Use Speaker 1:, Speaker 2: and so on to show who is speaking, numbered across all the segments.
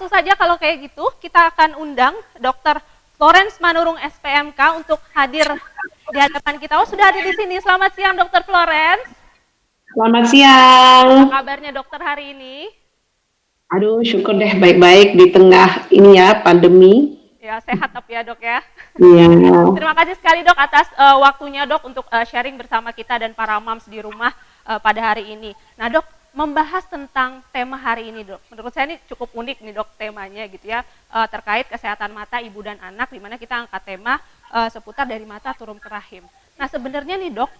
Speaker 1: langsung saja kalau kayak gitu kita akan undang Dr. Florence Manurung SPMK untuk hadir di hadapan kita. Oh, sudah ada di sini. Selamat siang Dr. Florence.
Speaker 2: Selamat siang.
Speaker 1: Apa kabarnya dokter hari ini?
Speaker 2: Aduh, syukur deh baik-baik di tengah ini ya pandemi.
Speaker 1: Ya, sehat tapi ya dok ya.
Speaker 2: Iya.
Speaker 1: Terima kasih sekali dok atas waktunya dok untuk sharing bersama kita dan para moms di rumah pada hari ini. Nah dok, membahas tentang tema hari ini dok, menurut saya ini cukup unik nih dok temanya gitu ya, terkait kesehatan mata ibu dan anak, di mana kita angkat tema seputar dari mata turun ke rahim. Nah sebenarnya nih dok,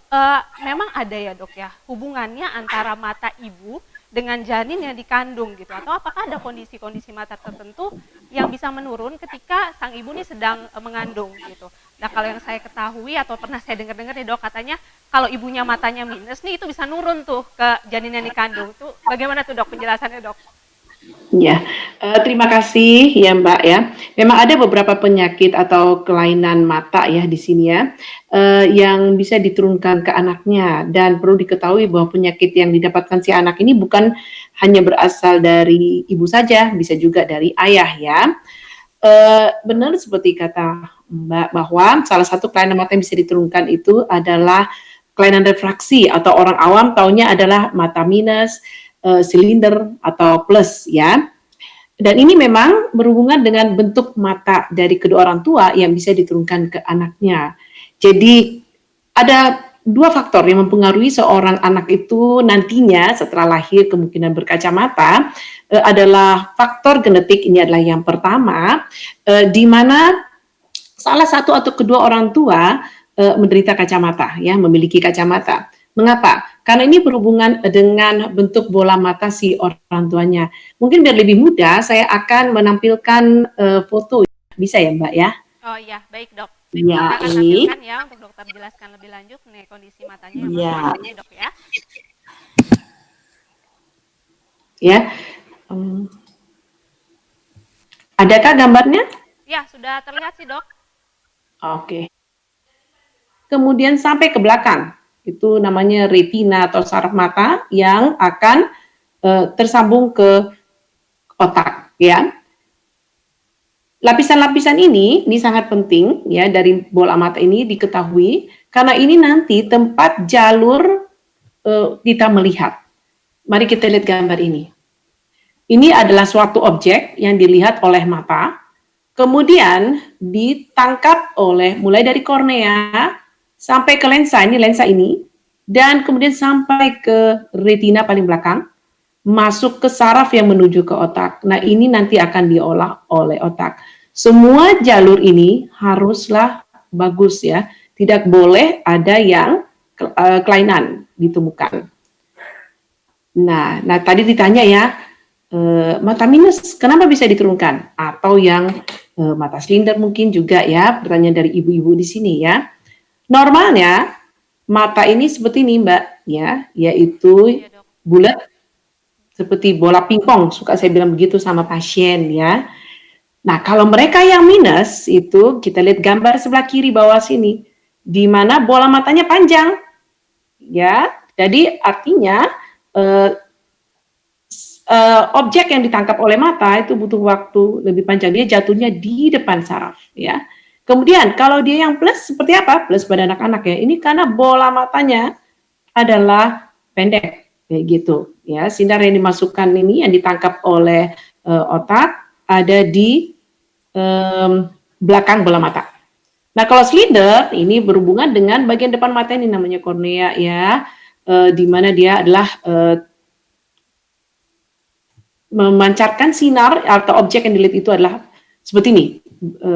Speaker 1: memang ada ya dok ya hubungannya antara mata ibu dengan janin yang dikandung gitu, atau apakah ada kondisi-kondisi mata tertentu yang bisa menurun ketika sang ibu nih sedang mengandung gitu. Nah kalau yang saya ketahui atau pernah saya dengar-dengar nih dok, katanya kalau ibunya matanya minus nih itu bisa nurun tuh ke janin yang dikandung. Tuh bagaimana tuh dok penjelasannya dok?
Speaker 2: Ya, terima kasih ya Mbak ya. Memang ada beberapa penyakit atau kelainan mata ya di sini ya, yang bisa diturunkan ke anaknya, dan perlu diketahui bahwa penyakit yang didapatkan si anak ini bukan hanya berasal dari ibu saja, bisa juga dari ayah ya. Benar seperti kata Mbak bahwa salah satu kelainan mata yang bisa diturunkan itu adalah kelainan refraksi, atau orang awam taunya adalah mata minus, silinder atau plus ya. Dan ini memang berhubungan dengan bentuk mata dari kedua orang tua yang bisa diturunkan ke anaknya. Jadi ada dua faktor yang mempengaruhi seorang anak itu nantinya setelah lahir kemungkinan berkacamata, adalah faktor genetik. Ini adalah yang pertama, di mana salah satu atau kedua orang tua menderita kacamata ya, memiliki kacamata. Mengapa? Karena ini berhubungan dengan bentuk bola mata si orang tuanya. Mungkin biar lebih mudah, saya akan menampilkan foto. Bisa ya Mbak ya?
Speaker 1: Oh iya, baik dok.
Speaker 2: Ya,
Speaker 1: Kita akan
Speaker 2: ini.
Speaker 1: tampilkan ya untuk dokter jelaskan lebih lanjut nih kondisi matanya yang
Speaker 2: Ya.
Speaker 1: masing-masing nih dok ya.
Speaker 2: Ya. Adakah gambarnya?
Speaker 1: Ya, sudah terlihat sih dok.
Speaker 2: Oke. Kemudian sampai ke belakang. Itu namanya retina atau saraf mata yang akan tersambung ke otak ya. Lapisan-lapisan ini sangat penting ya dari bola mata ini diketahui, karena ini nanti tempat jalur kita melihat. Mari kita lihat gambar ini. Ini adalah suatu objek yang dilihat oleh mata, kemudian ditangkap oleh mulai dari kornea sampai ke lensa, ini lensa ini, dan kemudian sampai ke retina paling belakang, masuk ke saraf yang menuju ke otak. Nah, ini nanti akan diolah oleh otak. Semua jalur ini haruslah bagus ya. Tidak boleh ada yang kelainan ditemukan. Nah tadi ditanya ya, mata minus kenapa bisa diturunkan? Atau yang mata silinder mungkin juga ya, pertanyaan dari ibu-ibu di sini ya. Normalnya mata ini seperti ini Mbak ya, yaitu bulat seperti bola pingpong, suka saya bilang begitu sama pasien ya. Nah, kalau mereka yang minus itu kita lihat gambar sebelah kiri bawah sini, di mana bola matanya panjang, ya. Jadi artinya objek yang ditangkap oleh mata itu butuh waktu lebih panjang, dia jatuhnya di depan saraf, ya. Kemudian kalau dia yang plus seperti apa? Plus pada anak-anak ya. Ini karena bola matanya adalah pendek, kayak gitu, ya. Sinar yang dimasukkan ini yang ditangkap oleh otak ada di belakang bola mata. Nah, kalau silinder ini berhubungan dengan bagian depan mata ini namanya kornea ya, di mana dia adalah memancarkan sinar atau objek yang dilihat itu adalah seperti ini,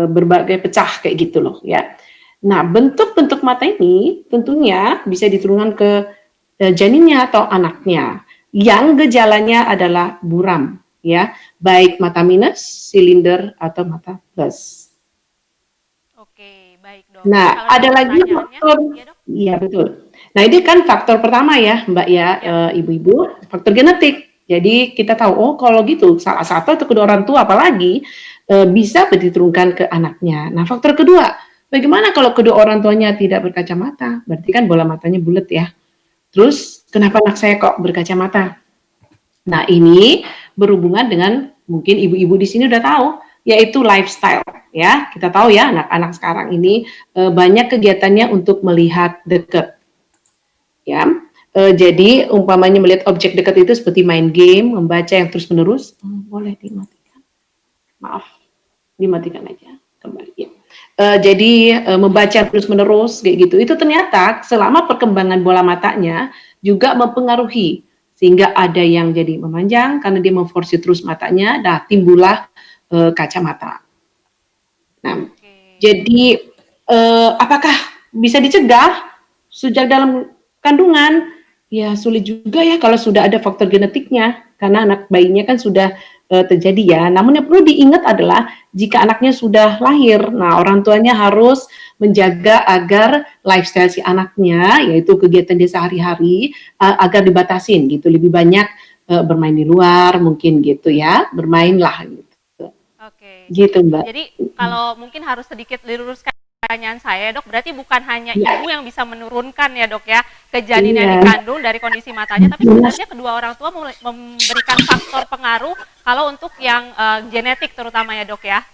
Speaker 2: berbagai pecah kayak gitu loh ya. Nah, bentuk-bentuk mata ini tentunya bisa diturunkan ke janinnya atau anaknya yang gejalanya adalah buram ya, baik mata minus, silinder atau mata plus.
Speaker 1: Oke, baik dok.
Speaker 2: Nah, ada lagi faktor, iya betul. Nah, ini kan faktor pertama ya, Mbak ya, ibu-ibu, faktor genetik. Jadi kita tahu, oh kalau gitu salah satu atau kedua orang tua apalagi bisa diturunkan ke anaknya. Nah, faktor kedua, bagaimana kalau kedua orang tuanya tidak berkacamata? Berarti kan bola matanya bulat ya. Terus kenapa anak saya kok berkacamata? Nah, ini berhubungan dengan mungkin ibu-ibu di sini udah tahu, yaitu lifestyle ya. Kita tahu ya anak-anak sekarang ini banyak kegiatannya untuk melihat dekat ya. Jadi umpamanya melihat objek dekat itu seperti main game, membaca yang terus-menerus. Boleh dimatikan. Maaf, dimatikan aja kembali ya. Jadi membaca terus-menerus kayak gitu. Itu ternyata selama perkembangan bola matanya juga mempengaruhi sehingga ada yang jadi memanjang karena dia memforsir terus matanya, dah timbullah kacamata. Nah,
Speaker 1: Oke.
Speaker 2: jadi apakah bisa dicegah sejak dalam kandungan? Ya sulit juga ya kalau sudah ada faktor genetiknya karena anak bayinya kan sudah terjadi ya. Namun yang perlu diingat adalah jika anaknya sudah lahir, nah orang tuanya harus menjaga agar lifestyle si anaknya, yaitu kegiatan dia sehari-hari, agar dibatasin gitu, lebih banyak bermain di luar mungkin gitu ya, bermainlah gitu.
Speaker 1: Oke.
Speaker 2: Gitu Mbak.
Speaker 1: Jadi kalau mungkin harus sedikit diluruskan pertanyaan saya, Dok, berarti bukan hanya ibu
Speaker 2: Ya,
Speaker 1: yang bisa menurunkan ya, Dok ya, ke janin yang
Speaker 2: iya.
Speaker 1: dikandung dari kondisi matanya, tapi sebenarnya kedua orang tua memberikan faktor pengaruh kalau untuk yang genetik terutama ya, Dok ya.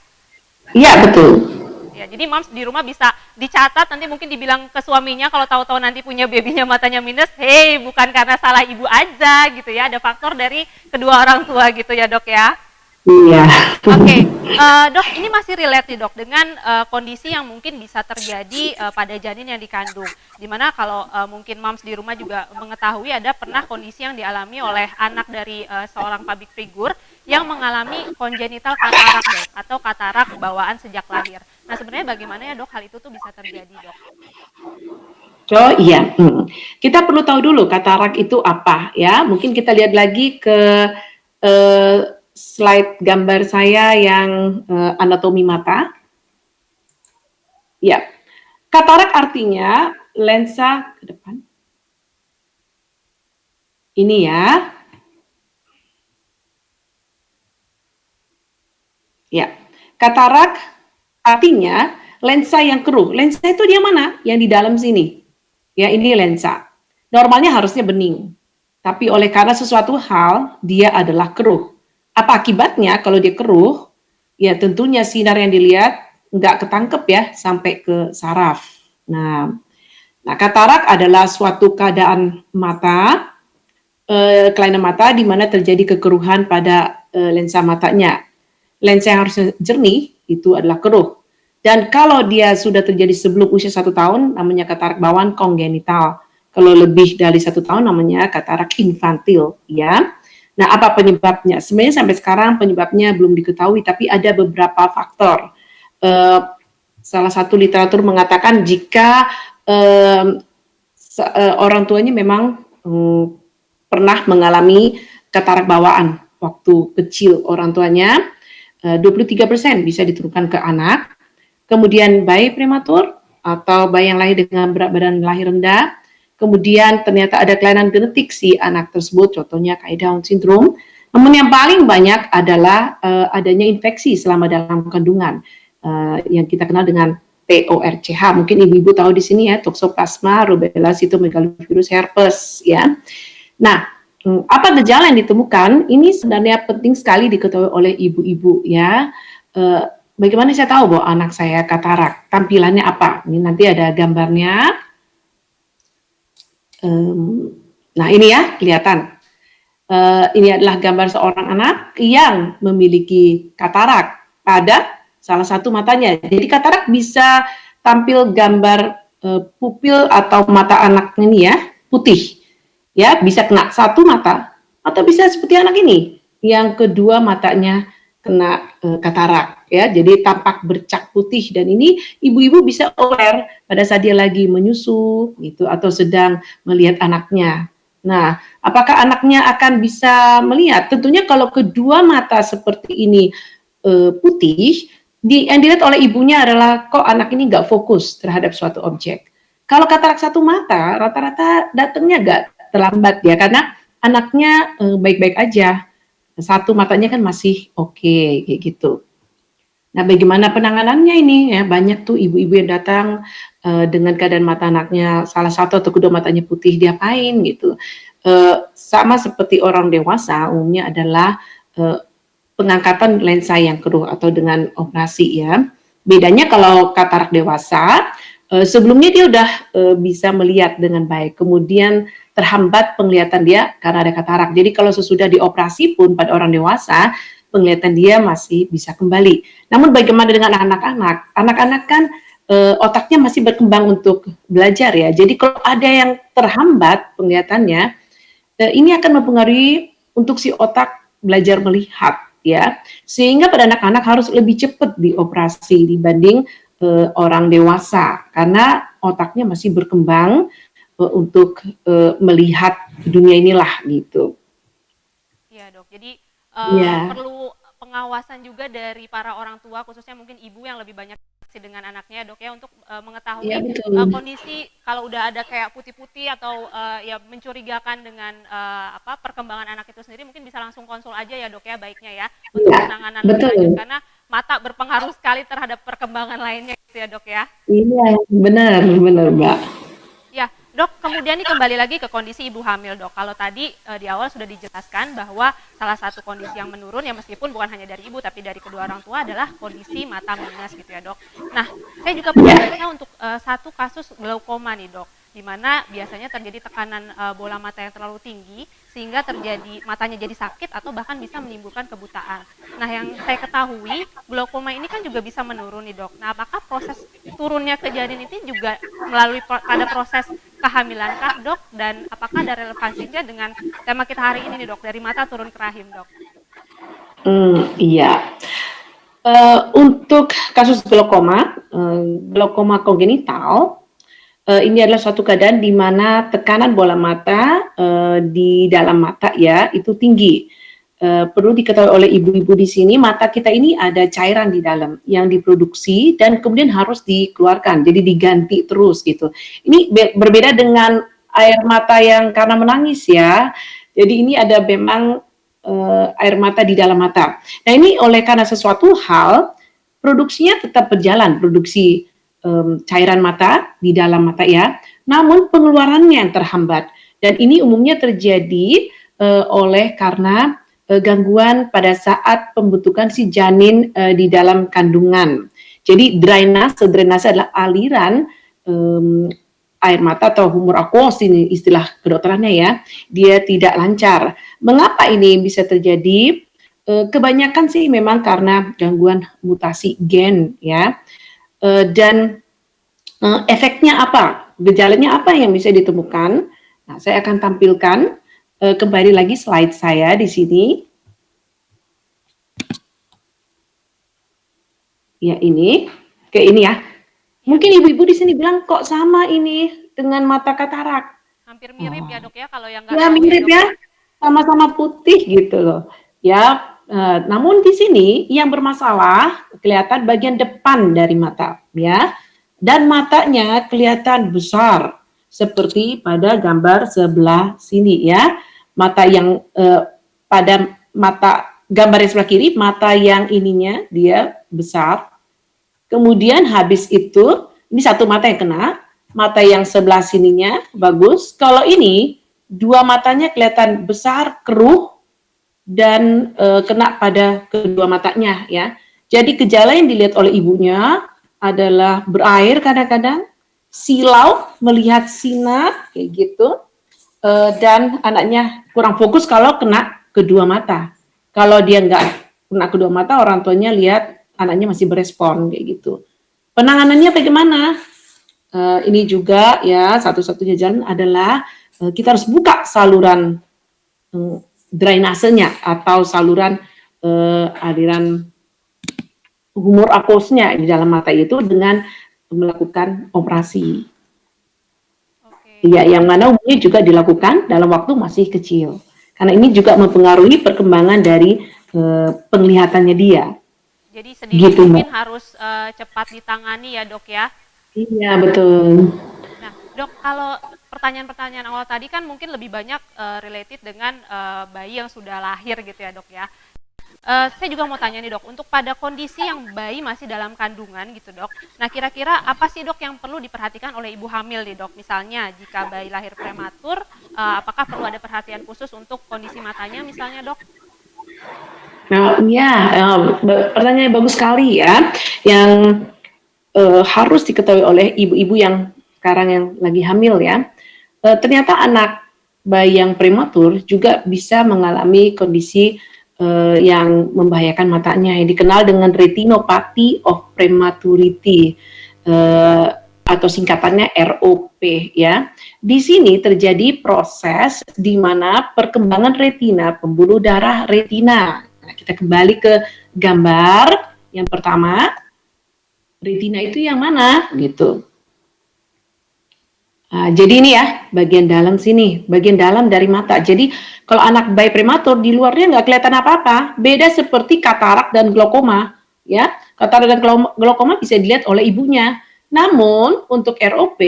Speaker 2: Iya betul.
Speaker 1: Ya, jadi moms di rumah bisa dicatat, nanti mungkin dibilang ke suaminya kalau tahu-tahu nanti punya babynya matanya minus, hey, bukan karena salah ibu aja gitu ya, ada faktor dari kedua orang tua gitu ya, Dok ya.
Speaker 2: Iya.
Speaker 1: Oke, Dok, ini masih relate nih, Dok, dengan kondisi yang mungkin bisa terjadi pada janin yang dikandung. Dimana kalau mungkin moms di rumah juga mengetahui ada pernah kondisi yang dialami oleh anak dari seorang public figure yang mengalami congenital katarak, Dok, atau katarak bawaan sejak lahir. Nah, sebenarnya bagaimana ya, Dok, hal itu tuh bisa terjadi, Dok?
Speaker 2: Oh iya, kita perlu tahu dulu katarak itu apa ya. Mungkin kita lihat lagi ke eh, slide gambar saya yang anatomi mata. Ya, katarak artinya lensa ke depan. Ini ya, ya. Katarak artinya lensa yang keruh. Lensa itu dia mana? Yang di dalam sini. Ya, ini lensa. Normalnya harusnya bening. Tapi oleh karena sesuatu hal, dia adalah keruh. Apa akibatnya kalau dia keruh? Ya tentunya sinar yang dilihat nggak ketangkep ya sampai ke saraf. Nah, katarak adalah suatu keadaan mata, kelainan mata di mana terjadi kekeruhan pada lensa matanya. Lensa yang harusnya jernih itu adalah keruh. Dan kalau dia sudah terjadi sebelum usia 1 tahun, namanya katarak bawaan kongenital. Kalau lebih dari 1 tahun, namanya katarak infantil. Ya. Nah, apa penyebabnya? Sebenarnya sampai sekarang penyebabnya belum diketahui, tapi ada beberapa faktor. Salah satu literatur mengatakan jika orang tuanya memang pernah mengalami katarak bawaan waktu kecil orang tuanya, 23% bisa diturunkan ke anak. Kemudian bayi prematur atau bayi yang lahir dengan berat badan lahir rendah. Kemudian ternyata ada kelainan genetik si anak tersebut, contohnya kayak Down syndrome. Namun yang paling banyak adalah adanya infeksi selama dalam kandungan yang kita kenal dengan TORCH. Mungkin ibu-ibu tahu di sini ya, toxoplasma, rubella, cytomegalovirus, herpes ya. Nah, apa gejala yang ditemukan? Ini sebenarnya penting sekali diketahui oleh ibu-ibu ya. Bagaimana saya tahu bahwa anak saya katarak? Tampilannya apa? Ini nanti ada gambarnya. Nah ini ya, kelihatan. Ini adalah gambar seorang anak yang memiliki katarak pada salah satu matanya. Jadi katarak bisa tampil gambar pupil atau mata anak ini ya, putih. Ya, bisa kena satu mata atau bisa seperti anak ini yang kedua matanya kena katarak ya, jadi tampak bercak putih dan ini ibu-ibu bisa aware pada saat dia lagi menyusu gitu atau sedang melihat anaknya. Nah, apakah anaknya akan bisa melihat? Tentunya kalau kedua mata seperti ini putih, yang dilihat oleh ibunya adalah kok anak ini nggak fokus terhadap suatu objek. Kalau katarak satu mata, rata-rata datangnya nggak terlambat ya karena anaknya baik-baik aja, satu matanya kan masih oke kayak gitu. Nah, bagaimana penanganannya ini ya, banyak tuh ibu-ibu yang datang dengan keadaan mata anaknya salah satu atau kedua matanya putih, diapain gitu. Sama seperti orang dewasa umumnya adalah pengangkatan lensa yang keruh atau dengan operasi ya. Bedanya kalau katarak dewasa, sebelumnya dia udah bisa melihat dengan baik, kemudian terhambat penglihatan dia karena ada katarak. Jadi kalau sesudah dioperasi pun pada orang dewasa, penglihatan dia masih bisa kembali. Namun bagaimana dengan anak-anak? Anak-anak kan otaknya masih berkembang untuk belajar ya. Jadi kalau ada yang terhambat penglihatannya, ini akan mempengaruhi untuk si otak belajar melihat ya. Sehingga pada anak-anak harus lebih cepat dioperasi dibanding orang dewasa karena otaknya masih berkembang untuk melihat dunia inilah gitu.
Speaker 1: Iya dok, jadi
Speaker 2: Ya,
Speaker 1: perlu pengawasan juga dari para orang tua, khususnya mungkin ibu yang lebih banyak interaksi dengan anaknya dok ya, untuk
Speaker 2: ya
Speaker 1: mengetahui
Speaker 2: betul.
Speaker 1: kondisi kalau udah ada kayak putih-putih atau ya mencurigakan dengan perkembangan anak itu sendiri, mungkin bisa langsung konsul aja ya dok ya, baiknya ya, untuk
Speaker 2: Ya,
Speaker 1: penanganan lebih
Speaker 2: betul.
Speaker 1: lanjut, karena mata berpengaruh sekali terhadap perkembangan lainnya gitu ya dok ya.
Speaker 2: Iya, benar, benar, Mbak.
Speaker 1: Ya, dok, kemudian nih kembali lagi ke kondisi ibu hamil dok. Kalau tadi di awal sudah dijelaskan bahwa salah satu kondisi yang menurun ya meskipun bukan hanya dari ibu tapi dari kedua orang tua adalah kondisi mata minus gitu ya dok. Nah, saya juga pernah
Speaker 2: Ya,
Speaker 1: baca untuk satu kasus glaukoma nih dok, di mana biasanya terjadi tekanan bola mata yang terlalu tinggi sehingga terjadi matanya jadi sakit atau bahkan bisa menimbulkan kebutaan. Nah, yang saya ketahui glaukoma ini kan juga bisa menurun nih dok. Nah, apakah proses turunnya kejadian itu juga melalui pada proses kehamilan kah dok, dan apakah ada relevansinya dengan tema kita hari ini nih dok, dari mata turun ke rahim dok?
Speaker 2: iya. Untuk kasus glaukoma kongenital, ini adalah suatu keadaan di mana tekanan bola mata di dalam mata ya itu tinggi. Perlu diketahui oleh ibu-ibu di sini, mata kita ini ada cairan di dalam yang diproduksi dan kemudian harus dikeluarkan, jadi diganti terus gitu. Ini berbeda dengan air mata yang karena menangis ya. Jadi ini ada memang air mata di dalam mata. Nah ini oleh karena sesuatu hal, produksinya tetap berjalan, produksi cairan mata di dalam mata ya, namun pengeluarannya yang terhambat. Dan ini umumnya terjadi oleh karena gangguan pada saat pembentukan si janin di dalam kandungan. Jadi drainase adalah aliran air mata atau humor aquos ini istilah kedokterannya ya, dia tidak lancar. Mengapa ini bisa terjadi? Kebanyakan sih memang karena gangguan mutasi gen ya. Dan efeknya apa? Gejalanya apa yang bisa ditemukan? Nah, saya akan tampilkan kembali lagi slide saya di sini. Ya ini, ke ini ya.
Speaker 1: Iya
Speaker 2: Mungkin
Speaker 1: dok,
Speaker 2: ibu-ibu di sini bilang kok sama ini dengan mata katarak.
Speaker 1: hampir mirip ya
Speaker 2: Oh,
Speaker 1: dok ya kalau yang nggak
Speaker 2: ya
Speaker 1: tahu ya
Speaker 2: mirip
Speaker 1: dok
Speaker 2: ya,
Speaker 1: ya.
Speaker 2: sama-sama putih gitu loh. Ya, namun di sini yang bermasalah kelihatan bagian depan dari mata, ya. Dan matanya kelihatan besar seperti pada gambar sebelah sini ya. Mata yang pada mata gambar yang sebelah kiri, mata yang ininya dia besar. Kemudian habis itu, ini satu mata yang kena, mata yang sebelah sininya bagus. Kalau ini dua matanya kelihatan besar, keruh dan kena pada kedua matanya ya. Jadi gejala yang dilihat oleh ibunya adalah berair kadang-kadang, silau, melihat sinar kayak gitu, dan anaknya kurang fokus kalau kena kedua mata. Kalau dia nggak kena kedua mata, orang tuanya lihat anaknya masih berespon kayak gitu. Penanganannya bagaimana? Ini juga ya satu-satunya jalan adalah kita harus buka saluran drainasenya atau saluran aliran humor aquosnya di dalam mata itu dengan melakukan operasi.
Speaker 1: Oke,
Speaker 2: Ya, yang mana umumnya juga dilakukan dalam waktu masih kecil. Karena ini juga mempengaruhi perkembangan dari penglihatannya dia.
Speaker 1: jadi sedini
Speaker 2: Gitu,
Speaker 1: mungkin
Speaker 2: Mbak.
Speaker 1: harus cepat ditangani ya dok ya.
Speaker 2: Iya, betul.
Speaker 1: Nah, dok, kalau pertanyaan-pertanyaan awal tadi kan mungkin lebih banyak related dengan bayi yang sudah lahir gitu ya dok ya. Saya juga mau tanya nih dok, untuk pada kondisi yang bayi masih dalam kandungan gitu dok, nah kira-kira apa sih dok yang perlu diperhatikan oleh ibu hamil nih dok? Misalnya jika bayi lahir prematur, apakah perlu ada perhatian khusus untuk kondisi matanya misalnya dok?
Speaker 2: Nah, ya, pertanyaan yang bagus sekali ya, yang harus diketahui oleh ibu-ibu yang sekarang yang lagi hamil ya. Ternyata anak bayi yang prematur juga bisa mengalami kondisi yang membahayakan matanya yang dikenal dengan retinopathy of prematurity atau singkatannya ROP ya. Di sini terjadi proses di mana perkembangan retina, pembuluh darah retina. Nah, kita kembali ke gambar yang pertama. Retina itu yang mana gitu. Nah, jadi ini ya bagian dalam sini, bagian dalam dari mata. Jadi kalau anak bayi prematur di luarnya nggak kelihatan apa-apa. Beda seperti katarak dan glaukoma, ya. Katarak dan glaukoma bisa dilihat oleh ibunya. Namun untuk ROP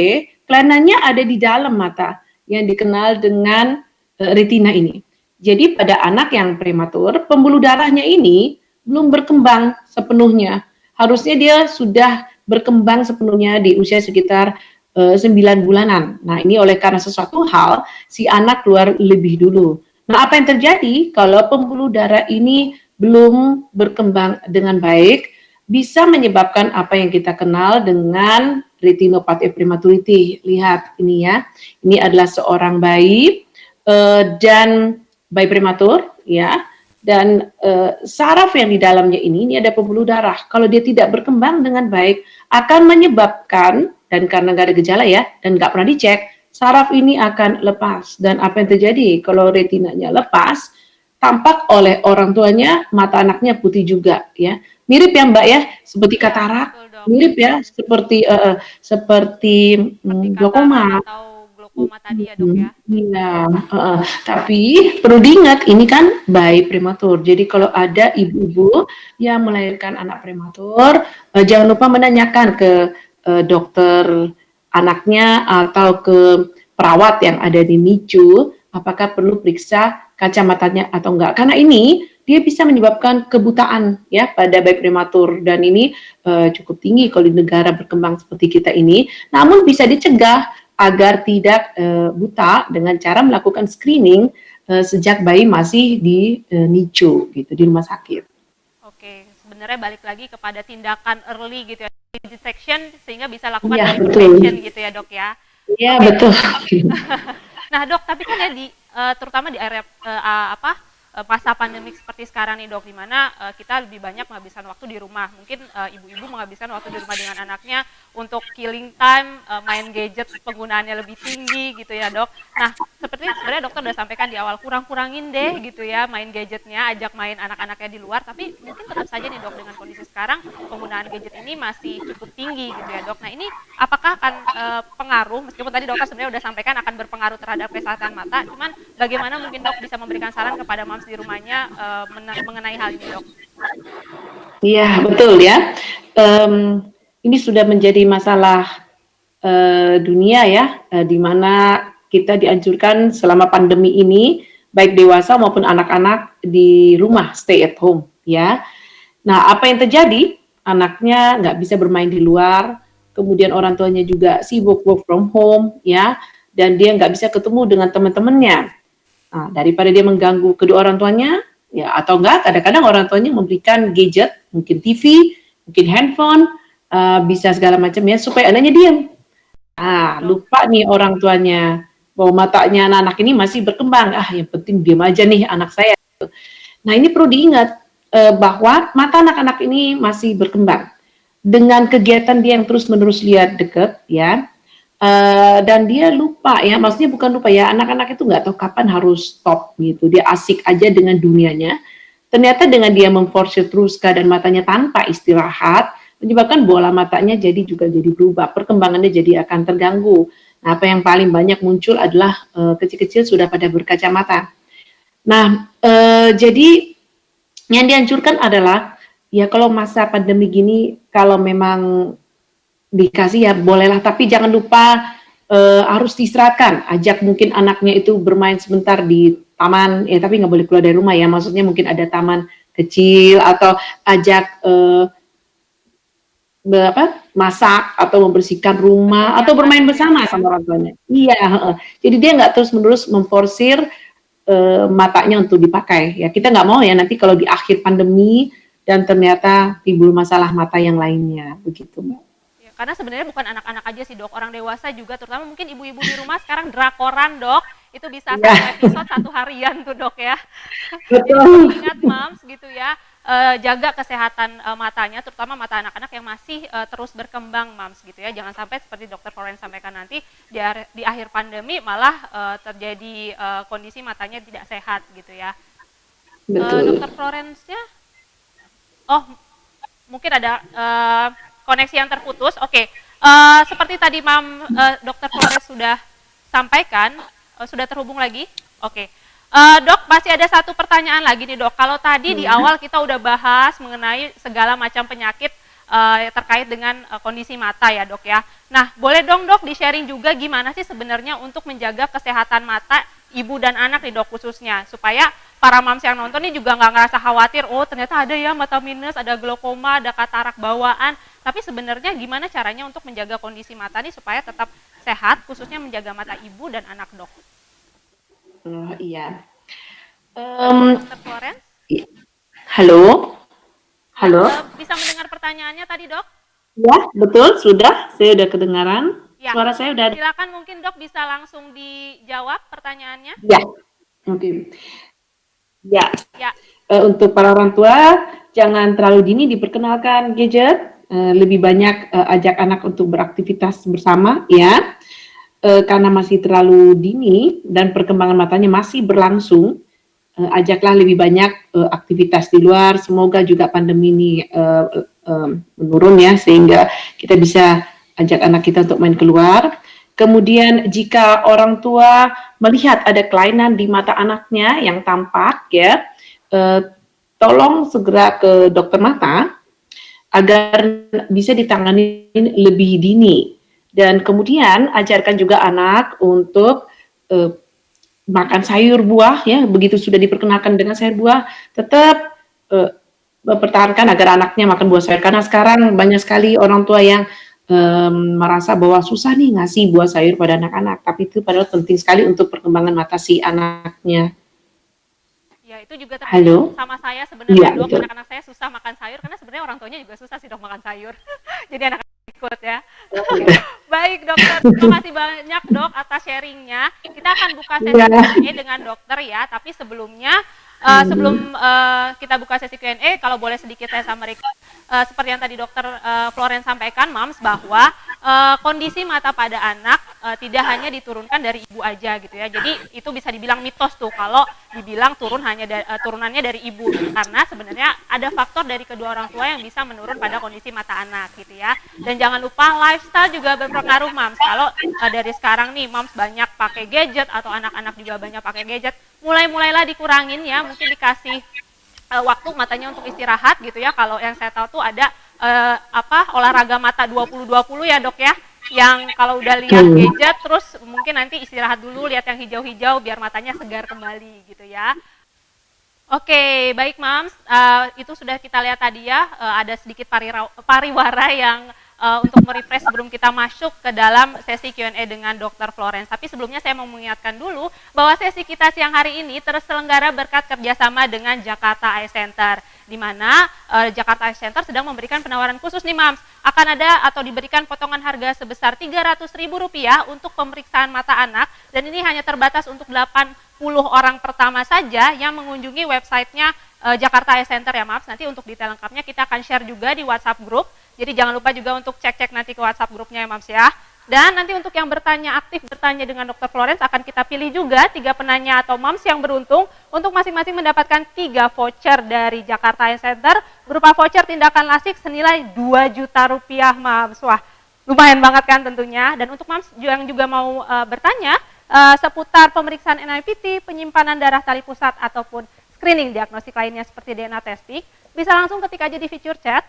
Speaker 2: kelainannya ada di dalam mata yang dikenal dengan retina ini. Jadi pada anak yang prematur, pembuluh darahnya ini belum berkembang sepenuhnya. Harusnya dia sudah berkembang sepenuhnya di usia sekitar 9 bulanan. Nah, ini oleh karena sesuatu hal, si anak keluar lebih dulu. Nah, apa yang terjadi kalau pembuluh darah ini belum berkembang dengan baik, bisa menyebabkan apa yang kita kenal dengan retinopathy prematurity. Lihat ini ya, ini adalah seorang bayi dan bayi prematur ya, dan saraf yang di dalamnya ini ada pembuluh darah. Kalau dia tidak berkembang dengan baik, akan menyebabkan, dan karena nggak ada gejala ya, dan nggak pernah dicek, saraf ini akan lepas. Dan apa yang terjadi kalau retinanya lepas, tampak oleh orang tuanya mata anaknya putih juga ya. Mirip ya Mbak ya, seperti
Speaker 1: Iya,
Speaker 2: katarak,
Speaker 1: betul dok.
Speaker 2: mirip ya, seperti
Speaker 1: Seperti katarak
Speaker 2: glaukoma.
Speaker 1: atau glaukoma tadi ya dok ya.
Speaker 2: Iya, tapi perlu diingat ini kan bayi prematur. Jadi kalau ada ibu-ibu yang melahirkan anak prematur, jangan lupa menanyakan ke dokter anaknya atau ke perawat yang ada di NICU, apakah perlu periksa kacamatanya atau enggak. Karena ini dia bisa menyebabkan kebutaan ya pada bayi prematur, dan ini cukup tinggi kalau di negara berkembang seperti kita ini. Namun bisa dicegah agar tidak buta dengan cara melakukan screening sejak bayi masih di NICU gitu, di rumah sakit.
Speaker 1: Oke, sebenarnya balik lagi kepada tindakan early gitu ya, detection sehingga bisa lakukan
Speaker 2: Iya,
Speaker 1: early
Speaker 2: betul.
Speaker 1: prevention gitu ya dok ya.
Speaker 2: Iya,
Speaker 1: Oke,
Speaker 2: betul.
Speaker 1: nah dok, tapi kan ya di terutama di area masa pandemik seperti sekarang nih dok, di mana kita lebih banyak menghabiskan waktu di rumah. Mungkin ibu-ibu menghabiskan waktu di rumah dengan anaknya untuk killing time, main gadget penggunaannya lebih tinggi gitu ya dok. Nah, seperti sebenarnya dokter udah sampaikan di awal, kurang-kurangin deh gitu ya main gadgetnya, ajak main anak-anaknya di luar. Tapi mungkin tetap saja nih dok, dengan kondisi sekarang penggunaan gadget ini masih cukup tinggi gitu ya dok. Nah ini apakah akan pengaruh, meskipun tadi dokter sebenarnya udah sampaikan akan berpengaruh terhadap kesehatan mata, cuman bagaimana mungkin dok bisa memberikan saran kepada moms di rumahnya mengenai hal ini dok?
Speaker 2: Iya, betul ya. Ini sudah menjadi masalah dunia ya, di mana kita dianjurkan selama pandemi ini, baik dewasa maupun anak-anak di rumah, stay at home ya. Nah, apa yang terjadi? Anaknya nggak bisa bermain di luar, kemudian orang tuanya juga sibuk work from home ya, dan dia nggak bisa ketemu dengan teman-temannya. Nah, daripada dia mengganggu kedua orang tuanya, ya atau enggak, kadang-kadang orang tuanya memberikan gadget, mungkin TV, mungkin handphone, bisa segala macam ya, supaya anaknya diam. Lupa nih orang tuanya bahwa matanya anak-anak ini masih berkembang. Yang penting diam aja nih anak saya. Nah, ini perlu diingat bahwa mata anak-anak ini masih berkembang. Dengan kegiatan dia yang terus-menerus lihat dekat, ya, dan dia lupa ya, maksudnya bukan lupa ya, anak-anak itu nggak tahu kapan harus stop gitu. Dia asik aja dengan dunianya. Ternyata dengan dia memforsir terus keadaan matanya tanpa istirahat, menyebabkan bola matanya jadi berubah, perkembangannya jadi akan terganggu. Nah, apa yang paling banyak muncul adalah kecil-kecil sudah pada berkacamata. Nah, jadi yang dianjurkan adalah ya kalau masa pandemi gini, kalau memang dikasih ya bolehlah, tapi jangan lupa harus diistirahatkan. Ajak mungkin anaknya itu bermain sebentar di taman, tapi nggak boleh keluar dari rumah ya. Maksudnya mungkin ada taman kecil atau ajak masak atau membersihkan rumah atau bermain bersama sama orang tuanya. Iya, jadi dia nggak terus-menerus memforsir matanya untuk dipakai. Ya kita nggak mau ya nanti kalau di akhir pandemi dan ternyata timbul masalah mata yang lainnya, begitu Mbak.
Speaker 1: Ya, karena sebenarnya bukan anak-anak aja sih dok, orang dewasa juga, terutama mungkin ibu-ibu di rumah sekarang drakoran dok, itu bisa
Speaker 2: Ya,
Speaker 1: satu episode satu harian tuh dok ya. Jadi
Speaker 2: betul.
Speaker 1: ingat moms gitu ya, jaga kesehatan matanya, terutama mata anak-anak yang masih terus berkembang moms gitu ya. Jangan sampai seperti dokter Florence sampaikan nanti di akhir pandemi malah terjadi kondisi matanya tidak sehat gitu ya.
Speaker 2: Betul.
Speaker 1: Dokter Florence-nya, oh mungkin ada koneksi yang terputus. Oke, seperti tadi dokter Flores sudah sampaikan, sudah terhubung lagi. Oke, dok masih ada satu pertanyaan lagi nih dok. Kalau tadi di awal kita udah bahas mengenai segala macam penyakit terkait dengan kondisi mata ya dok ya. Nah boleh dong dok di-sharing juga gimana sih sebenarnya untuk menjaga kesehatan mata ibu dan anak nih dok khususnya, supaya para mams yang nonton ini juga nggak ngerasa khawatir, oh ternyata ada ya mata minus, ada glaukoma, ada katarak bawaan. Tapi sebenarnya gimana caranya untuk menjaga kondisi mata nih supaya tetap sehat, khususnya menjaga mata ibu dan anak dok.
Speaker 2: Oh, iya.
Speaker 1: Dokter Florence?
Speaker 2: Halo,
Speaker 1: Ya,
Speaker 2: halo.
Speaker 1: bisa mendengar pertanyaannya tadi dok?
Speaker 2: Ya, betul, sudah. Saya udah kedengaran.
Speaker 1: Ya,
Speaker 2: Suara saya udah ada.
Speaker 1: silakan mungkin dok bisa langsung dijawab pertanyaannya.
Speaker 2: Ya, oke. Ya,
Speaker 1: Ya,
Speaker 2: untuk para orang tua, jangan terlalu dini diperkenalkan gadget. Lebih banyak ajak anak untuk beraktivitas bersama, ya. Karena masih terlalu dini dan perkembangan matanya masih berlangsung, ajaklah lebih banyak aktivitas di luar. Semoga juga pandemi ini menurun ya, sehingga kita bisa ajak anak kita untuk main keluar. Kemudian jika orang tua melihat ada kelainan di mata anaknya yang tampak ya, tolong segera ke dokter mata agar bisa ditangani lebih dini. Dan kemudian ajarkan juga anak untuk makan sayur buah ya, begitu sudah diperkenalkan dengan sayur buah, tetap mempertahankan agar anaknya makan buah sayur, karena sekarang banyak sekali orang tua yang merasa bahwa susah nih ngasih buah sayur pada anak-anak, tapi itu padahal penting sekali untuk perkembangan mata si anaknya.
Speaker 1: ya itu juga terjadi
Speaker 2: Halo?
Speaker 1: sama saya
Speaker 2: Iya,
Speaker 1: sebenarnya dok,
Speaker 2: betul.
Speaker 1: anak-anak saya susah makan sayur karena sebenarnya orang tuanya juga susah sih dok makan sayur. Jadi anak ikut ya. Baik dokter, terima kasih banyak dok atas sharingnya. Kita akan buka sesi
Speaker 2: Iya.
Speaker 1: Q&A dengan dokter ya, tapi sebelumnya sebelum kita buka sesi Q&A, kalau boleh sedikit saya summary, seperti yang tadi dokter Florence sampaikan, Mams, bahwa kondisi mata pada anak tidak hanya diturunkan dari ibu aja gitu ya. Jadi itu bisa dibilang mitos tuh kalau dibilang turunannya dari ibu, karena sebenarnya ada faktor dari kedua orang tua yang bisa menurun pada kondisi mata anak gitu ya. Dan jangan lupa lifestyle juga berpengaruh Mams. Kalau dari sekarang nih Mams banyak pakai gadget atau anak-anak juga banyak pakai gadget, mulailah dikurangin ya, mungkin dikasih waktu matanya untuk istirahat gitu ya. Kalau yang saya tahu tuh ada olahraga mata 20-20 ya dok ya, yang kalau udah lihat gadget terus mungkin nanti istirahat dulu, lihat yang hijau-hijau biar matanya segar kembali gitu ya. Oke, baik Mams, itu sudah kita lihat tadi ya, ada sedikit pariwara yang untuk merefresh sebelum kita masuk ke dalam sesi Q&A dengan Dr. Florence. Tapi sebelumnya saya mau mengingatkan dulu bahwa sesi kita siang hari ini terselenggara berkat kerjasama dengan Jakarta Eye Center, di mana Jakarta Eye Center sedang memberikan penawaran khusus nih Mams. Akan ada atau diberikan potongan harga sebesar Rp300.000 untuk pemeriksaan mata anak, dan ini hanya terbatas untuk 80 orang pertama saja yang mengunjungi websitenya Jakarta Eye Center ya Mams. Nanti untuk detail lengkapnya kita akan share juga di WhatsApp group. Jadi jangan lupa juga untuk cek-cek nanti ke WhatsApp grupnya ya Mams ya. Dan nanti untuk yang aktif bertanya dengan Dr. Florence, akan kita pilih juga 3 penanya atau Mams yang beruntung untuk masing-masing mendapatkan 3 voucher dari Jakarta Eye Center berupa voucher tindakan lasik senilai Rp2 juta Mams. Wah, lumayan banget kan tentunya. Dan untuk Mams yang juga mau bertanya seputar pemeriksaan NIPT, penyimpanan darah tali pusat ataupun screening diagnostik lainnya seperti DNA testing, bisa langsung ketik aja di fitur chat.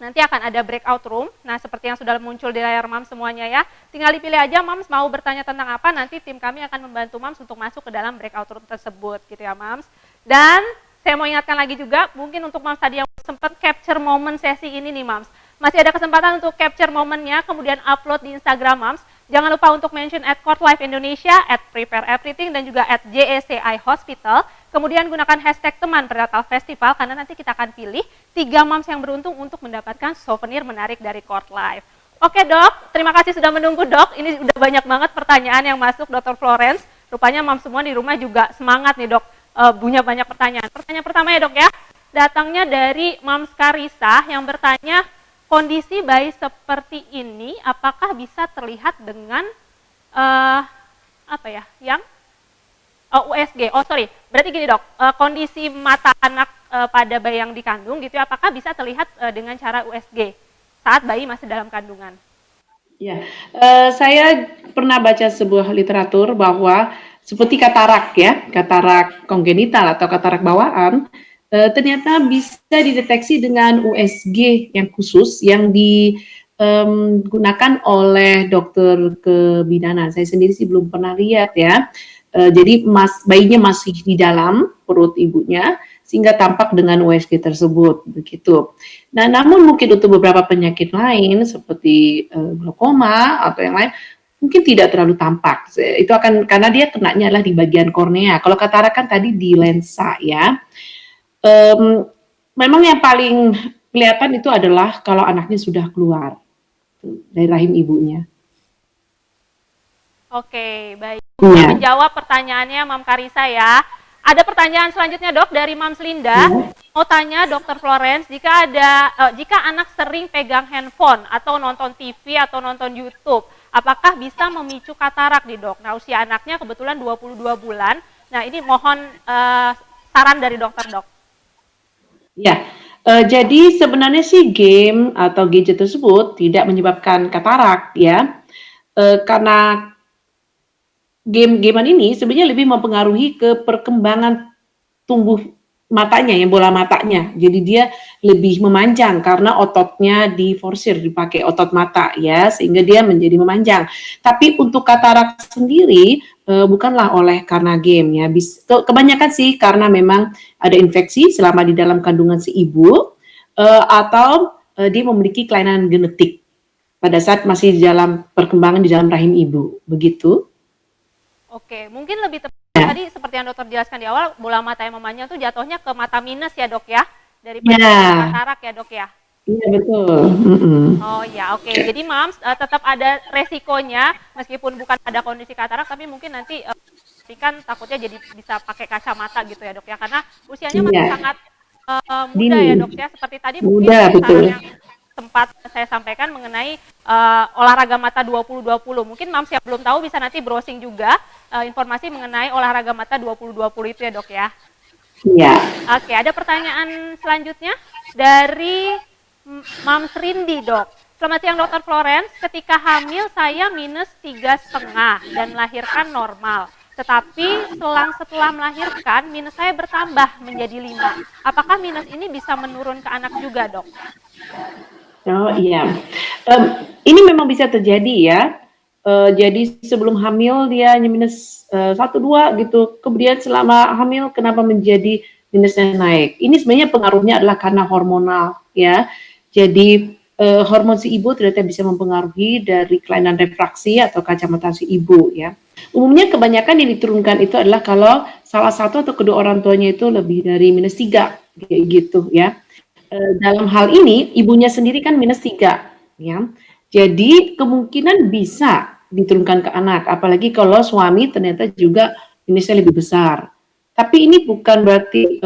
Speaker 1: Nanti akan ada breakout room. Nah, seperti yang sudah muncul di layar Mams semuanya ya. Tinggal dipilih aja Mams mau bertanya tentang apa, nanti tim kami akan membantu Mams untuk masuk ke dalam breakout room tersebut gitu ya Mams. Dan saya mau ingatkan lagi juga, mungkin untuk Mams tadi yang sempat capture momen sesi ini nih Mams, masih ada kesempatan untuk capture momennya, kemudian upload di Instagram Mams. Jangan lupa untuk mention @courtlife Indonesia, @prepareeverything, dan juga @JECI Hospital. Kemudian gunakan hashtag teman prenatal festival karena nanti kita akan pilih 3 moms yang beruntung untuk mendapatkan souvenir menarik dari Court Life. Oke dok, terima kasih sudah menunggu dok. Ini udah banyak banget pertanyaan yang masuk Dr. Florence. Rupanya moms semua di rumah juga semangat nih dok, punya banyak pertanyaan. Pertanyaan pertama ya dok ya, datangnya dari Moms Karisa yang bertanya, kondisi bayi seperti ini apakah bisa terlihat dengan USG? Oh sorry, berarti gini dok, kondisi mata anak pada bayi yang dikandung gitu, apakah bisa terlihat dengan cara USG saat bayi masih dalam kandungan?
Speaker 2: Ya, saya pernah baca sebuah literatur bahwa seperti katarak ya, katarak kongenital atau katarak bawaan, ternyata bisa dideteksi dengan USG yang khusus yang digunakan oleh dokter kebidanan. Saya sendiri sih belum pernah lihat ya. Jadi bayinya masih di dalam perut ibunya sehingga tampak dengan USG tersebut begitu. Nah, namun mungkin untuk beberapa penyakit lain seperti glaukoma atau yang lain mungkin tidak terlalu tampak. Itu akan karena dia kenanya adalah di bagian kornea. Kalau katarak kan tadi di lensa ya. Memang yang paling kelihatan itu adalah kalau anaknya sudah keluar dari rahim ibunya.
Speaker 1: Oke, baik. Sudah menjawab pertanyaannya Mam Karisa ya. Ada pertanyaan selanjutnya dok dari Mams Linda. Mau tanya Dr. Florence, jika anak sering pegang handphone atau nonton TV atau nonton YouTube, apakah bisa memicu katarak nih dok? Nah usia anaknya kebetulan 22 bulan. Nah ini mohon saran dari dokter dok.
Speaker 2: Ya, jadi sebenarnya sih game atau gadget tersebut tidak menyebabkan katarak ya, karena game-gamean ini sebenarnya lebih mempengaruhi ke perkembangan tumbuh matanya ya, bola matanya. Jadi dia lebih memanjang karena ototnya diforsir, dipakai otot mata ya, sehingga dia menjadi memanjang. Tapi untuk katarak sendiri bukanlah oleh karena game ya. Kebanyakan sih karena memang ada infeksi selama di dalam kandungan si ibu atau dia memiliki kelainan genetik pada saat masih di dalam perkembangan di dalam rahim ibu. Begitu.
Speaker 1: Oke, mungkin lebih tepat tadi seperti yang dokter jelaskan di awal, bola mata yang memanjang itu jatuhnya ke mata minus ya dok ya, daripada katarak ya dok ya.
Speaker 2: Iya betul.
Speaker 1: Oh ya oke. Jadi Mams tetap ada resikonya meskipun bukan ada kondisi katarak, tapi mungkin nanti kan takutnya jadi bisa pakai kacamata gitu ya dok ya, karena usianya masih sangat muda ya dok ya. Seperti tadi mungkin saran yang sempat saya sampaikan mengenai olahraga mata 20-20. Mungkin Mams yang belum tahu bisa nanti browsing juga informasi mengenai olahraga mata 20-20 itu ya dok ya.
Speaker 2: Iya.
Speaker 1: Oke, ada pertanyaan selanjutnya dari Mams Rindi dok. Selamat siang Dr. Florence, ketika hamil saya minus 3,5 dan melahirkan normal. Tetapi setelah melahirkan minus saya bertambah menjadi 5. Apakah minus ini bisa menurun ke anak juga dok?
Speaker 2: Oh iya, ini memang bisa terjadi ya. Jadi sebelum hamil dia hanya minus 1-2 gitu, kemudian selama hamil kenapa menjadi minusnya naik? Ini sebenarnya pengaruhnya adalah karena hormonal ya. Jadi hormon si ibu ternyata bisa mempengaruhi dari kelainan refraksi atau kacamata si ibu ya. Umumnya kebanyakan yang diturunkan itu adalah kalau salah satu atau kedua orang tuanya itu lebih dari minus 3 kayak gitu ya. Dalam hal ini ibunya sendiri kan minus 3 ya. Jadi kemungkinan bisa diturunkan ke anak, apalagi kalau suami ternyata juga minusnya lebih besar. Tapi ini bukan berarti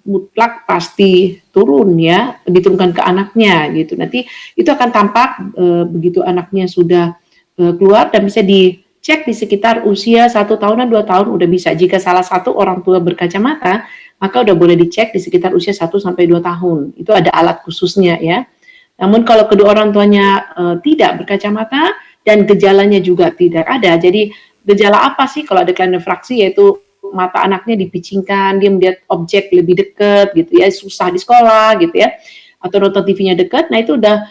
Speaker 2: mutlak pasti turun ya, diturunkan ke anaknya gitu. Nanti itu akan tampak begitu anaknya sudah keluar dan bisa dicek di sekitar usia 1 tahunan 2 tahun udah bisa. Jika salah satu orang tua berkacamata, maka udah boleh dicek di sekitar usia 1 sampai 2 tahun. Itu ada alat khususnya ya. Namun kalau kedua orang tuanya tidak berkacamata dan gejalanya juga tidak ada. Jadi gejala apa sih kalau ada kelainan refraksi, yaitu mata anaknya dipicingkan, dia melihat objek lebih dekat gitu ya, susah di sekolah gitu ya, atau nonton TV-nya dekat. Nah itu udah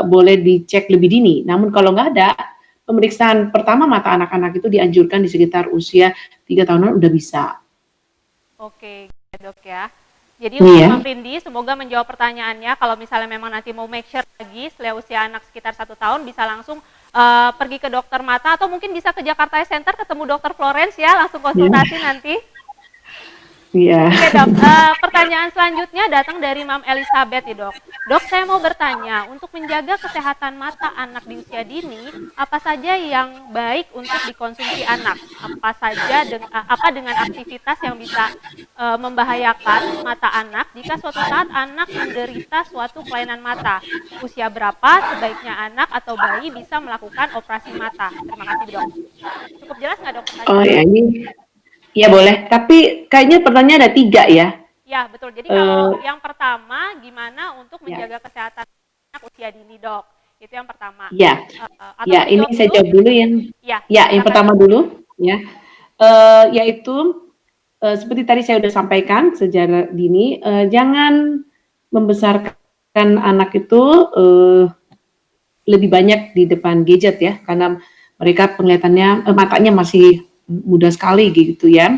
Speaker 2: boleh dicek lebih dini. Namun kalau nggak ada, pemeriksaan pertama mata anak-anak itu dianjurkan di sekitar usia 3 tahunan udah bisa.
Speaker 1: Oke, dok ya. Jadi untuk Mam Rindi, semoga menjawab pertanyaannya. Kalau misalnya memang nanti mau make sure lagi setelah usia anak sekitar 1 tahun, bisa langsung pergi ke dokter mata atau mungkin bisa ke Jakarta Eye Center ketemu dokter Florence ya, langsung konsultasi nanti.
Speaker 2: Iya.
Speaker 1: Oke dok, pertanyaan selanjutnya datang dari Mam Elizabeth nih dok. Dok, saya mau bertanya, untuk menjaga kesehatan mata anak di usia dini, apa saja yang baik untuk dikonsumsi anak? Apa dengan aktivitas yang bisa membahayakan mata anak jika suatu saat anak menderita suatu kelainan mata? Usia berapa sebaiknya anak atau bayi bisa melakukan operasi mata? Terima kasih dok. Cukup jelas nggak dok
Speaker 2: Oh
Speaker 1: pertanyaannya?
Speaker 2: ya, ini ya boleh. Tapi kayaknya pertanyaan ada 3 ya.
Speaker 1: Ya, betul. Jadi
Speaker 2: Eh,
Speaker 1: kalau yang pertama, gimana untuk
Speaker 2: ya,
Speaker 1: menjaga kesehatan anak usia dini, dok? Itu yang pertama.
Speaker 2: ya,
Speaker 1: Atau
Speaker 2: ya.
Speaker 1: mau
Speaker 2: Ini
Speaker 1: dijawab
Speaker 2: saya
Speaker 1: dulu?
Speaker 2: jawab dulu yang,
Speaker 1: Ya,
Speaker 2: ya, yang
Speaker 1: silakan,
Speaker 2: pertama
Speaker 1: dok.
Speaker 2: dulu, ya. Yaitu seperti tadi saya sudah sampaikan sejak dini, jangan membesarkan anak itu lebih banyak di depan gadget ya, karena mereka penglihatannya, matanya masih muda sekali gitu ya.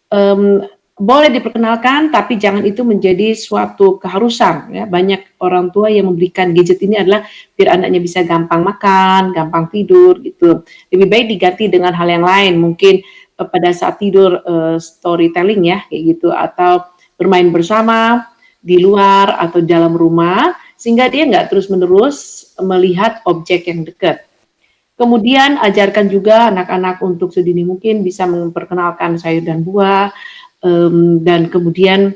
Speaker 2: Em, Boleh diperkenalkan, tapi jangan itu menjadi suatu keharusan ya. Banyak orang tua yang memberikan gadget ini adalah biar anaknya bisa gampang makan, gampang tidur gitu. Lebih baik diganti dengan hal yang lain, mungkin pada saat tidur storytelling ya kayak gitu, atau bermain bersama di luar atau dalam rumah sehingga dia nggak terus-menerus melihat objek yang dekat. Kemudian ajarkan juga anak-anak untuk sedini mungkin bisa memperkenalkan sayur dan buah, dan kemudian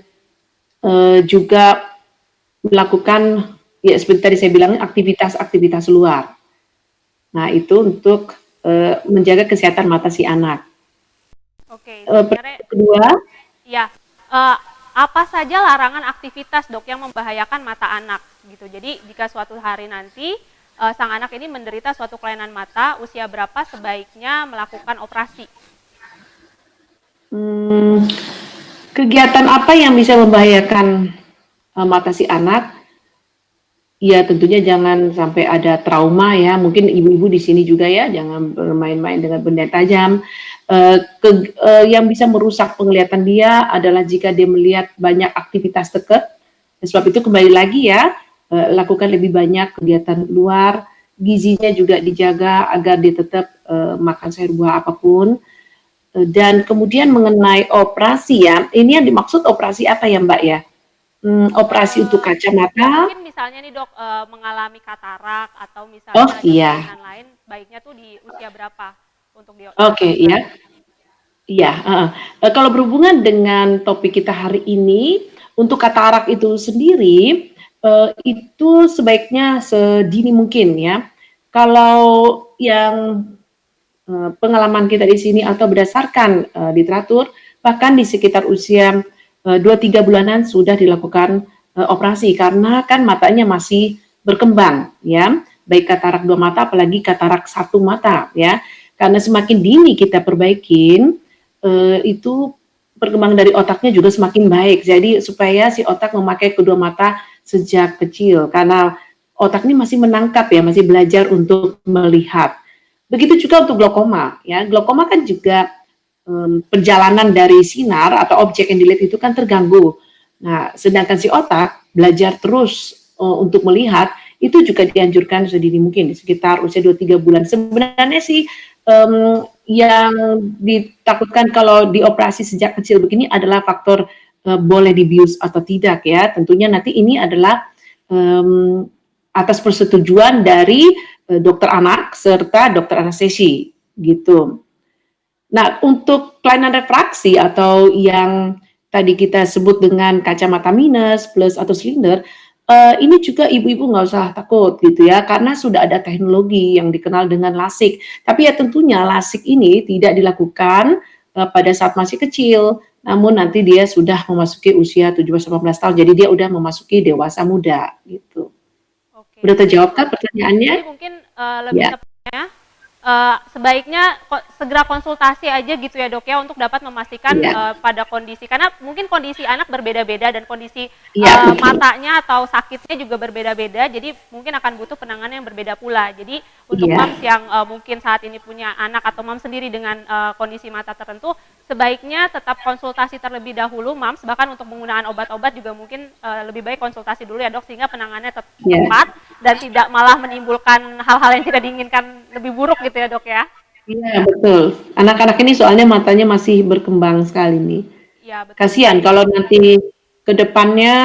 Speaker 2: juga melakukan ya seperti tadi saya bilang aktivitas-aktivitas luar. Nah itu untuk menjaga kesehatan mata si anak.
Speaker 1: Oke, sebenarnya
Speaker 2: Pertanyaan kedua,
Speaker 1: ya, apa saja larangan aktivitas, dok, yang membahayakan mata anak gitu. Jadi jika suatu hari nanti sang anak ini menderita suatu kelainan mata, usia berapa sebaiknya melakukan operasi?
Speaker 2: kegiatan apa yang bisa membahayakan mata si anak? Ya tentunya jangan sampai ada trauma ya. Mungkin ibu-ibu di sini juga ya, jangan bermain-main dengan benda tajam. Yang bisa merusak penglihatan dia adalah jika dia melihat banyak aktivitas dekat. Sebab itu kembali lagi ya, lakukan lebih banyak kegiatan luar. Gizinya juga dijaga agar dia tetap makan sayur buah apapun. Dan kemudian mengenai operasi ya, ini yang dimaksud operasi apa ya Mbak ya? Operasi untuk
Speaker 1: Ya
Speaker 2: kacamata.
Speaker 1: mungkin misalnya nih dok, mengalami katarak atau
Speaker 2: Oh
Speaker 1: misalnya ada
Speaker 2: iya,
Speaker 1: kelainan lain, baiknya tuh di usia berapa untuk
Speaker 2: oke
Speaker 1: dilakukan?
Speaker 2: ya, iya. Kalau berhubungan dengan topik kita hari ini, untuk katarak itu sendiri, itu sebaiknya sedini mungkin ya. Kalau yang pengalaman kita di sini atau berdasarkan literatur, bahkan di sekitar usia 2-3 bulanan sudah dilakukan operasi karena kan matanya masih berkembang ya, baik katarak dua mata apalagi katarak satu mata ya. Karena semakin dini kita perbaikin itu perkembangan dari otaknya juga semakin baik. Jadi supaya si otak memakai kedua mata sejak kecil karena otak ini masih menangkap ya, masih belajar untuk melihat. Begitu juga untuk glaukoma ya. Glaukoma kan juga perjalanan dari sinar atau objek yang dilihat itu kan terganggu. Nah, sedangkan si otak belajar terus untuk melihat itu juga dianjurkan sedini mungkin sekitar usia 2-3 bulan. Sebenarnya sih yang ditakutkan kalau dioperasi sejak kecil begini adalah faktor boleh dibius atau tidak ya. Tentunya nanti ini adalah atas persetujuan dari dokter anak serta dokter anestesi gitu. Nah, untuk kelainan refraksi atau yang tadi kita sebut dengan kacamata minus, plus atau silinder, ini juga ibu-ibu nggak usah takut gitu ya, karena sudah ada teknologi yang dikenal dengan LASIK. Tapi ya tentunya LASIK ini tidak dilakukan pada saat masih kecil, namun nanti dia sudah memasuki usia 17-18 tahun, jadi dia udah memasuki dewasa muda gitu.
Speaker 1: Oke,
Speaker 2: Udah
Speaker 1: jadi
Speaker 2: terjawab kan pertanyaannya?
Speaker 1: jadi mungkin lebih
Speaker 2: Ya,
Speaker 1: tepatnya sebaiknya segera konsultasi aja gitu ya dok ya untuk dapat memastikan
Speaker 2: iya,
Speaker 1: pada kondisi karena mungkin kondisi anak berbeda-beda dan kondisi
Speaker 2: iya betul.
Speaker 1: matanya atau sakitnya juga berbeda-beda jadi mungkin akan butuh penanganan yang berbeda pula jadi untuk
Speaker 2: Iya,
Speaker 1: moms yang mungkin saat ini punya anak atau moms sendiri dengan kondisi mata tertentu sebaiknya tetap konsultasi terlebih dahulu moms bahkan untuk penggunaan obat-obat juga mungkin lebih baik konsultasi dulu ya dok sehingga penanganannya
Speaker 2: iya,
Speaker 1: tepat dan tidak malah menimbulkan hal-hal yang tidak diinginkan lebih buruk gitu ya dok ya?
Speaker 2: Iya, betul. Anak-anak ini soalnya matanya masih berkembang sekali nih.
Speaker 1: Iya betul
Speaker 2: Kasihan
Speaker 1: sekali dok.
Speaker 2: kalau nanti ke depannya,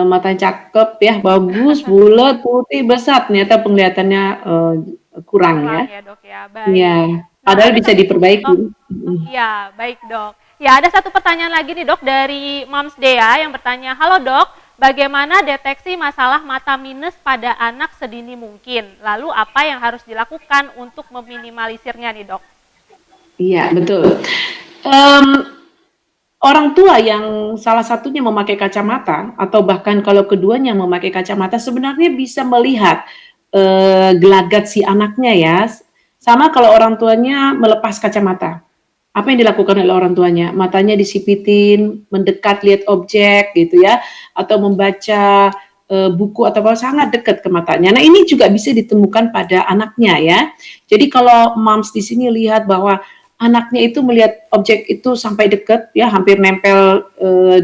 Speaker 2: matanya cakep ya, bagus, bulet, putih, besar, ternyata penglihatannya, kurang
Speaker 1: Kurang
Speaker 2: ya.
Speaker 1: ya dok ya,
Speaker 2: Iya,
Speaker 1: baik. Nah
Speaker 2: padahal
Speaker 1: ada
Speaker 2: bisa
Speaker 1: satu,
Speaker 2: diperbaiki.
Speaker 1: oh,
Speaker 2: Mhm.
Speaker 1: iya baik dok. Ya ada satu pertanyaan lagi nih dok dari Moms Dea yang bertanya, halo dok, bagaimana deteksi masalah mata minus pada anak sedini mungkin? Lalu apa yang harus dilakukan untuk meminimalisirnya nih dok?
Speaker 2: Iya, betul. Mmm, Orang tua yang salah satunya memakai kacamata atau bahkan kalau keduanya memakai kacamata sebenarnya bisa melihat, gelagat si anaknya ya, sama kalau orang tuanya melepas kacamata. Apa yang dilakukan oleh orang tuanya? Matanya disipitin, mendekat lihat objek gitu ya, atau membaca, buku atau apa sangat dekat ke matanya. Nah, ini juga bisa ditemukan pada anaknya ya. Jadi kalau moms di sini lihat bahwa anaknya itu melihat objek itu sampai dekat ya, hampir nempel,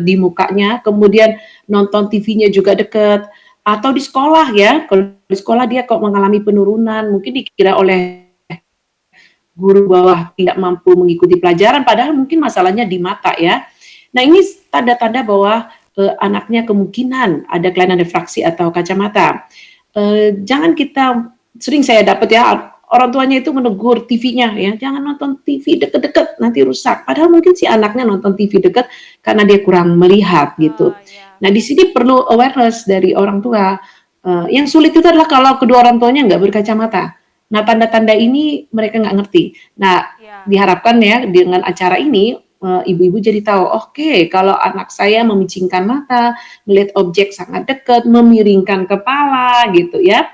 Speaker 2: di mukanya, kemudian nonton TV-nya juga dekat, atau di sekolah ya, kalau di sekolah dia kok mengalami penurunan, mungkin dikira oleh guru bawah tidak mampu mengikuti pelajaran, padahal mungkin masalahnya di mata ya. Nah ini tanda-tanda bahwa anaknya kemungkinan ada kelainan refraksi atau kacamata. Jangan kita sering saya dapat ya orang tuanya itu menegur TV-nya ya, jangan nonton TV deket-deket nanti rusak. Padahal mungkin si anaknya nonton TV deket karena dia kurang melihat
Speaker 1: Oh
Speaker 2: gitu.
Speaker 1: ya,
Speaker 2: Nah di sini perlu awareness dari orang tua. Yang sulit itu adalah kalau kedua orang tuanya nggak berkacamata. Nah, tanda-tanda ini mereka nggak ngerti. Nah,
Speaker 1: ya,
Speaker 2: diharapkan ya dengan acara ini ibu-ibu jadi tahu, oke, kalau anak saya memicingkan mata, melihat objek sangat dekat, memiringkan kepala gitu ya,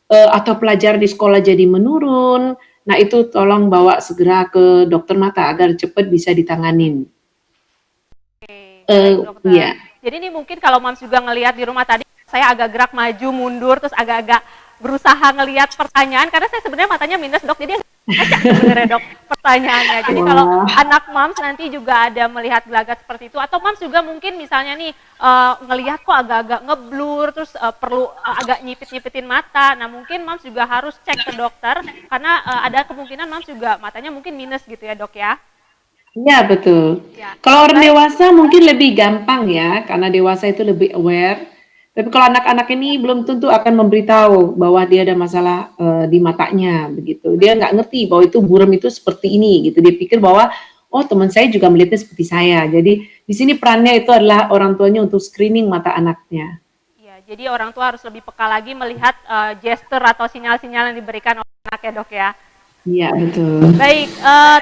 Speaker 2: atau pelajaran di sekolah jadi menurun. Nah, itu tolong bawa segera ke dokter mata agar cepat bisa ditanganin.
Speaker 1: oke, baik dokter.
Speaker 2: Iya.
Speaker 1: Jadi ini mungkin kalau Moms juga ngelihat di rumah tadi, saya agak gerak maju mundur, terus agak-agak berusaha ngelihat pertanyaan, karena saya sebenarnya matanya minus dok, jadi baca sebenarnya dok pertanyaannya. Jadi kalau
Speaker 2: Wah.
Speaker 1: anak Moms nanti juga ada melihat gelagat seperti itu, atau Moms juga mungkin misalnya nih ngelihat kok agak-agak ngeblur, terus perlu agak nyipit-nyipitin mata. Nah mungkin Moms juga harus cek ke dokter, karena ada kemungkinan Moms juga matanya mungkin minus gitu ya dok ya.
Speaker 2: Iya, betul.
Speaker 1: Ya,
Speaker 2: Kalau orang
Speaker 1: baik.
Speaker 2: dewasa mungkin lebih gampang ya, karena dewasa itu lebih aware. Tapi kalau anak-anak ini belum tentu akan memberitahu bahwa dia ada masalah di matanya, begitu. Dia nggak ngerti bahwa itu buram itu seperti ini, gitu. Dia pikir bahwa oh teman saya juga melihatnya seperti saya. Jadi di sini perannya itu adalah orang tuanya untuk screening mata anaknya.
Speaker 1: Ya, jadi orang tua harus lebih peka lagi melihat gestur atau sinyal-sinyal yang diberikan oleh anak ya dok ya.
Speaker 2: Iya betul.
Speaker 1: Baik,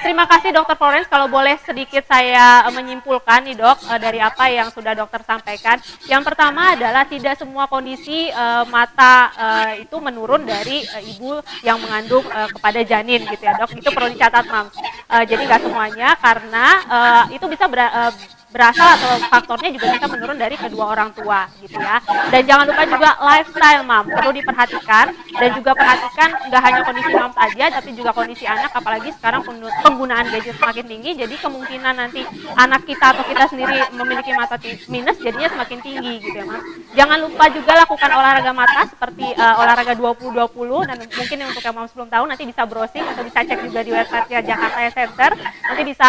Speaker 1: terima kasih Dokter Florence. Kalau boleh sedikit saya menyimpulkan nih dok dari apa yang sudah dokter sampaikan. Yang pertama adalah tidak semua kondisi mata itu menurun dari ibu yang mengandung kepada janin gitu ya dok. Itu perlu dicatat Mams. Jadi nggak semuanya karena itu bisa berasal atau faktornya juga bisa menurun dari kedua orang tua gitu ya. Dan jangan lupa juga lifestyle mam perlu diperhatikan dan juga perhatikan nggak hanya kondisi mams aja tapi juga kondisi anak, apalagi sekarang penggunaan gadget semakin tinggi, jadi kemungkinan nanti anak kita atau kita sendiri memiliki mata minus jadinya semakin tinggi gitu ya mam. Jangan lupa juga lakukan olahraga mata seperti olahraga 20-20, dan mungkin untuk yang mams belum tahu nanti bisa browsing atau bisa cek juga di website Jakarta Eye Center, nanti bisa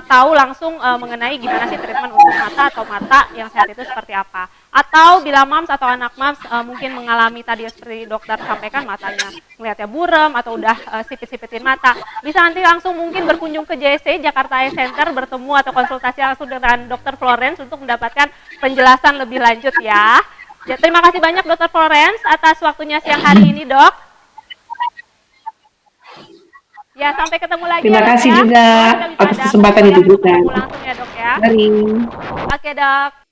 Speaker 1: tahu langsung mengenai gimana sih treatment untuk mata atau mata yang sehat itu seperti apa. Atau bila mams atau anak mams mungkin mengalami tadi seperti dokter sampaikan matanya melihatnya buram atau udah sipit-sipitin mata, bisa nanti langsung mungkin berkunjung ke JSC Jakarta Eye Center, bertemu atau konsultasi langsung dengan dokter Florence untuk mendapatkan penjelasan lebih lanjut ya. Ya, terima kasih banyak dokter Florence atas waktunya siang hari ini dok. Ya, sampai ketemu lagi
Speaker 2: Terima
Speaker 1: ya dok
Speaker 2: kasih
Speaker 1: ya.
Speaker 2: juga
Speaker 1: Semoga kita bisa
Speaker 2: atas
Speaker 1: ada
Speaker 2: kesempatan yang
Speaker 1: kolaborasi
Speaker 2: diberikan.
Speaker 1: ketemu langsung ya dok ya.
Speaker 2: Mari.
Speaker 1: Oke dok.